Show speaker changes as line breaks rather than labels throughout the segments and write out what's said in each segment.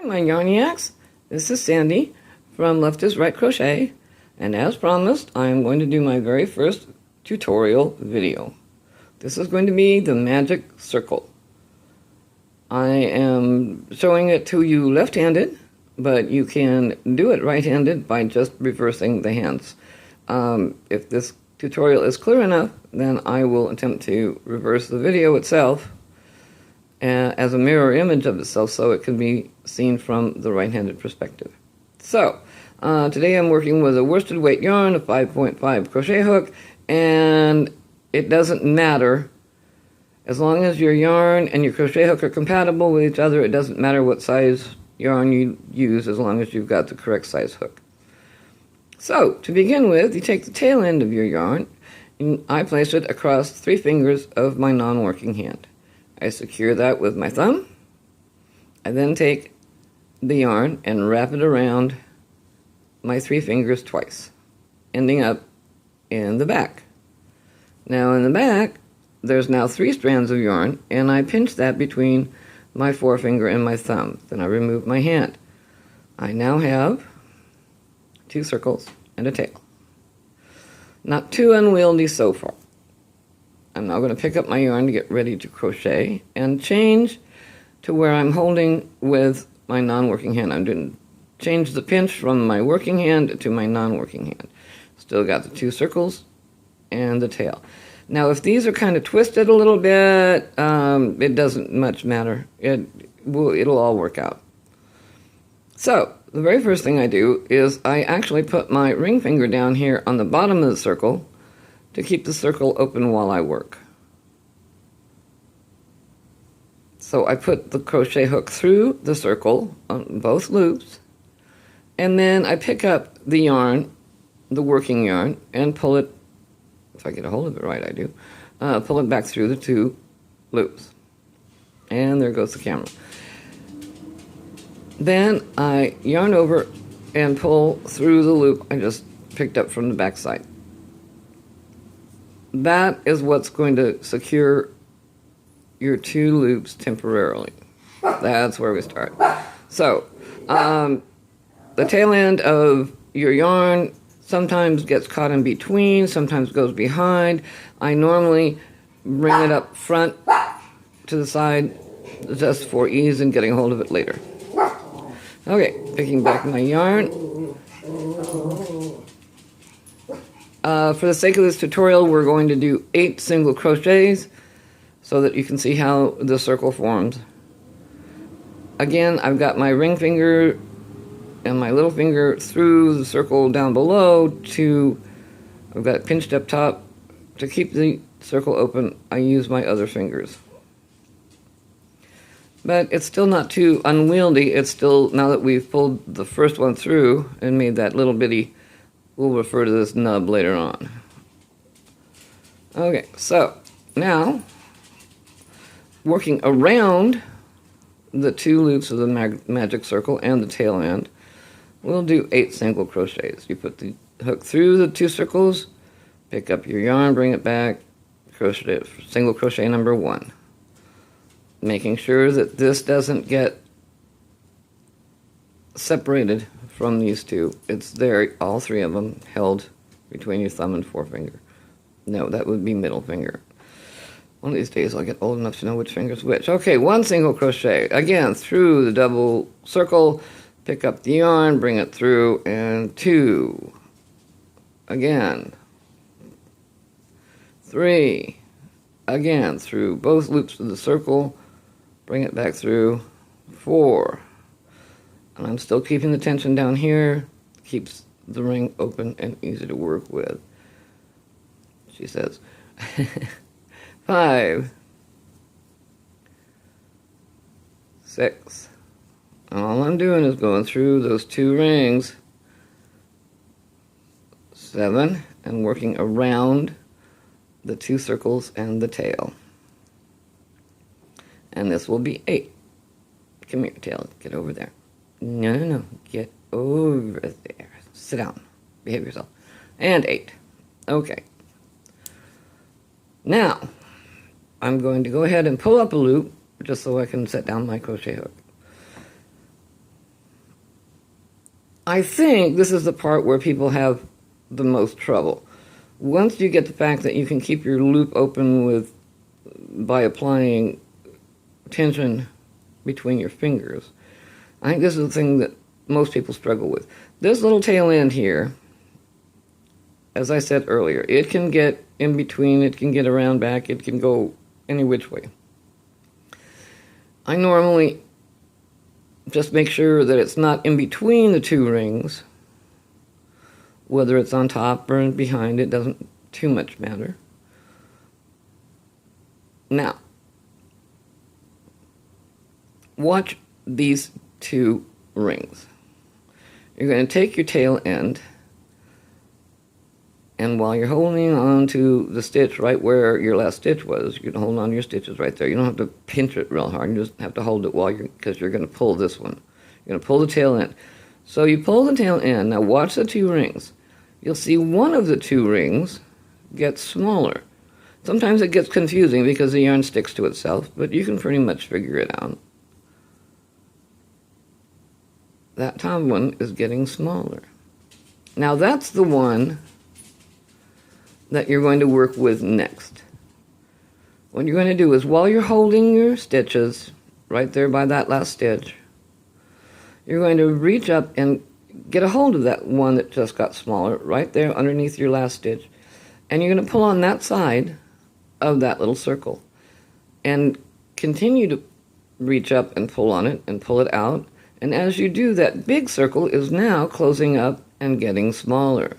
My Yarniacs, this is Sandy from Left is Right Crochet, and as promised, I am going to do my very first tutorial video. This is going to be the magic circle. I am showing it to you left-handed, but you can do it right-handed by just reversing the hands. If this tutorial is clear enough, then I will attempt to reverse the video itself as a mirror image of itself so it can be seen from the right-handed perspective. So, today I'm working with a worsted weight yarn, a 5.5 crochet hook, and it doesn't matter. As long as your yarn and your crochet hook are compatible with each other, it doesn't matter what size yarn you use as long as you've got the correct size hook. So, to begin with, you take the tail end of your yarn, and I place it across 3 fingers of my non-working hand. I secure that with my thumb. I then take the yarn and wrap it around my 3 fingers twice, ending up in the back. Now in the back, there's now 3 strands of yarn, and I pinch that between my forefinger and my thumb. Then I remove my hand. I now have 2 circles and a tail. Not too unwieldy so far. I'm now going to pick up my yarn to get ready to crochet and change to where I'm holding with my non-working hand. I'm going to change the pinch from my working hand to my non-working hand. Still got the 2 circles and the tail. Now if these are kind of twisted a little bit, it doesn't much matter. It'll all work out. So the very first thing I do is I actually put my ring finger down here on the bottom of the circle to keep the circle open while I work. So I put the crochet hook through the circle on both loops, and then I pick up the yarn, the working yarn, and pull it, if I get a hold of it right I do, pull it back through the 2 loops. And there goes the camera. Then I yarn over and pull through the loop I just picked up from the back side. That is what's going to secure your 2 loops temporarily. That's where we start. So, the tail end of your yarn sometimes gets caught in between, sometimes goes behind. I normally bring it up front to the side just for ease in getting a hold of it later. Okay, picking back my yarn. For the sake of this tutorial, we're going to do 8 single crochets so that you can see how the circle forms. Again, I've got my ring finger and my little finger through the circle down below I've got it pinched up top. To keep the circle open, I use my other fingers. But it's still not too unwieldy. It's still, now that we've pulled the first one through and made that little bitty, we'll refer to this nub later on. Okay, so now, working around the 2 loops of the magic circle and the tail end, we'll do 8 single crochets. You put the hook through the 2 circles, pick up your yarn, bring it back, crochet, single crochet number 1. Making sure that this doesn't get separated from these 2. It's there, all 3 of them, held between your thumb and forefinger. No, that would be middle finger. One of these days I'll get old enough to know which finger's which. Okay, 1 single crochet. Again, through the double circle, pick up the yarn, bring it through, and 2. Again. 3. Again, through both loops of the circle, bring it back through. 4. And I'm still keeping the tension down here. Keeps the ring open and easy to work with, she says. 5. 6. All I'm doing is going through those 2 rings. 7. And working around the 2 circles and the tail. And this will be 8. Come here, tail. Get over there. No. Get over there. Sit down. Behave yourself. And 8. Okay. Now, I'm going to go ahead and pull up a loop just so I can set down my crochet hook. I think this is the part where people have the most trouble. Once you get the fact that you can keep your loop open by applying tension between your fingers, I think this is the thing that most people struggle with. This little tail end here, as I said earlier, it can get in between, it can get around back, it can go any which way. I normally just make sure that it's not in between the two rings, whether it's on top or behind, it doesn't too much matter. Now, watch these two rings. You're going to take your tail end, and while you're holding on to the stitch right where your last stitch was, you're going to hold on to your stitches right there. You don't have to pinch it real hard. You just have to hold it because you're going to pull this one. You're going to pull the tail end. So you pull the tail end. Now watch the two rings. You'll see one of the two rings gets smaller. Sometimes it gets confusing because the yarn sticks to itself, but you can pretty much figure it out. That top one is getting smaller. Now that's the one that you're going to work with next. What you're going to do is, while you're holding your stitches right there by that last stitch, you're going to reach up and get a hold of that one that just got smaller right there underneath your last stitch, and you're going to pull on that side of that little circle and continue to reach up and pull on it and pull it out. And as you do, that big circle is now closing up and getting smaller.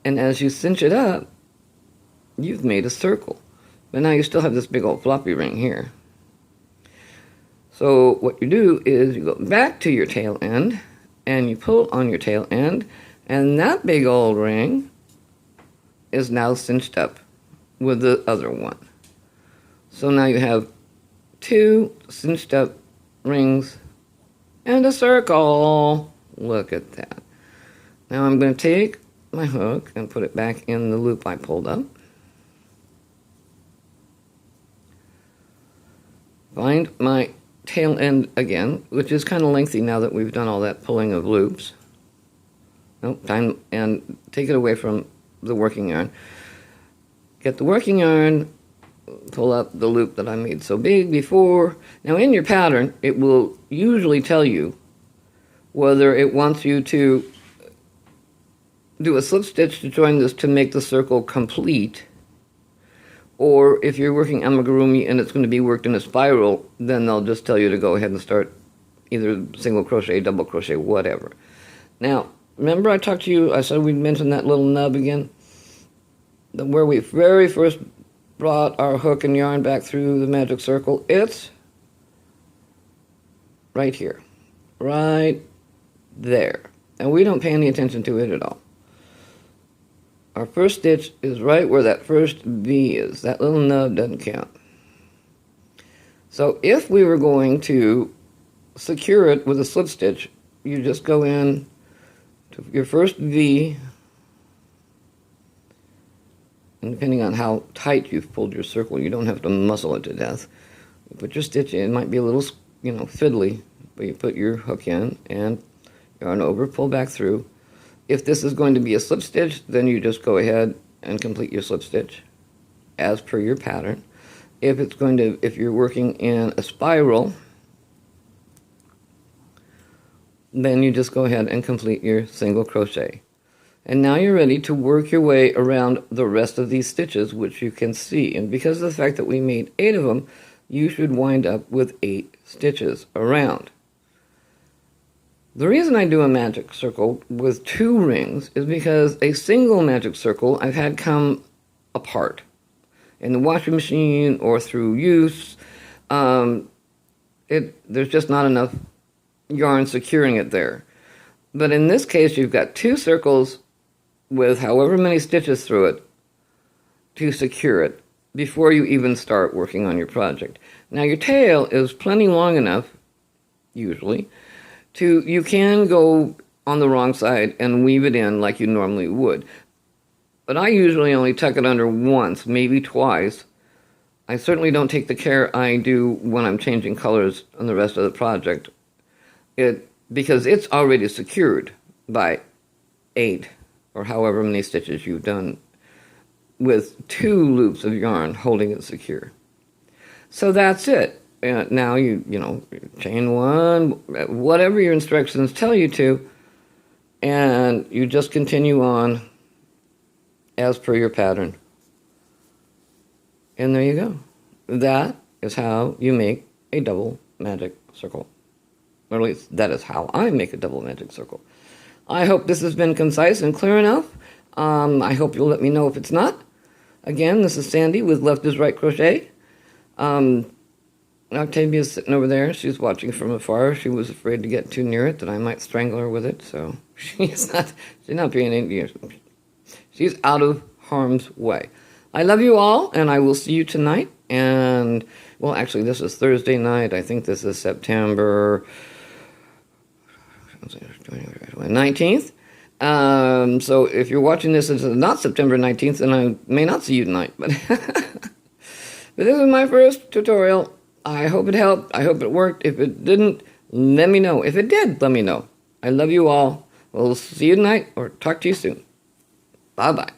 And as you cinch it up, you've made a circle. But now you still have this big old floppy ring here. So what you do is you go back to your tail end, and you pull on your tail end, and that big old ring is now cinched up with the other one. So now you have two cinched up rings and a circle. Look at that. Now I'm going to take my hook and put it back in the loop I pulled up. Find my tail end again, which is kind of lengthy now that we've done all that pulling of loops. Time, and take it away from the working yarn. Get the working yarn, pull up the loop that I made so big before. Now in your pattern, it will usually tell you whether it wants you to do a slip stitch to join this to make the circle complete, or if you're working amigurumi and it's going to be worked in a spiral, then they'll just tell you to go ahead and start either single crochet, double crochet, whatever. Now, remember I talked to you, I said we'd mention that little nub again? Where we very first brought our hook and yarn back through the magic circle, it's right here, right there. And we don't pay any attention to it at all. Our first stitch is right where that first V is. That little nub doesn't count. So if we were going to secure it with a slip stitch, you just go in to your first V, and depending on how tight you've pulled your circle, you don't have to muscle it to death. You put your stitch in. It might be a little, fiddly, but you put your hook in and yarn over, pull back through. If this is going to be a slip stitch, then you just go ahead and complete your slip stitch as per your pattern. If you're working in a spiral, then you just go ahead and complete your single crochet. And now you're ready to work your way around the rest of these stitches, which you can see. And because of the fact that we made 8 of them, you should wind up with 8 stitches around. The reason I do a magic circle with 2 rings is because a single magic circle I've had come apart in the washing machine or through use. There's just not enough yarn securing it there. But in this case, you've got 2 circles with however many stitches through it to secure it before you even start working on your project. Now your tail is plenty long enough, usually, you can go on the wrong side and weave it in like you normally would. But I usually only tuck it under once, maybe twice. I certainly don't take the care I do when I'm changing colors on the rest of the project. It because it's already secured by 8 or however many stitches you've done with 2 loops of yarn holding it secure. So that's it. And now you know, chain 1, whatever your instructions tell you to, and you just continue on as per your pattern. And there you go. That is how you make a double magic circle. Or at least that is how I make a double magic circle. I hope this has been concise and clear enough. I hope you'll let me know if it's not. Again, this is Sandy with Left is Right Crochet. Octavia's sitting over there. She's watching from afar. She was afraid to get too near it, that I might strangle her with it. So she's not paying any. She's out of harm's way. I love you all, and I will see you tonight. And, well, actually, this is Thursday night. I think this is September 19th. So if you're watching this, it's not September 19th, then I may not see you tonight. But, but this is my first tutorial. I hope it helped. I hope it worked. If it didn't, let me know. If it did, let me know. I love you all. We'll see you tonight or talk to you soon. Bye-bye.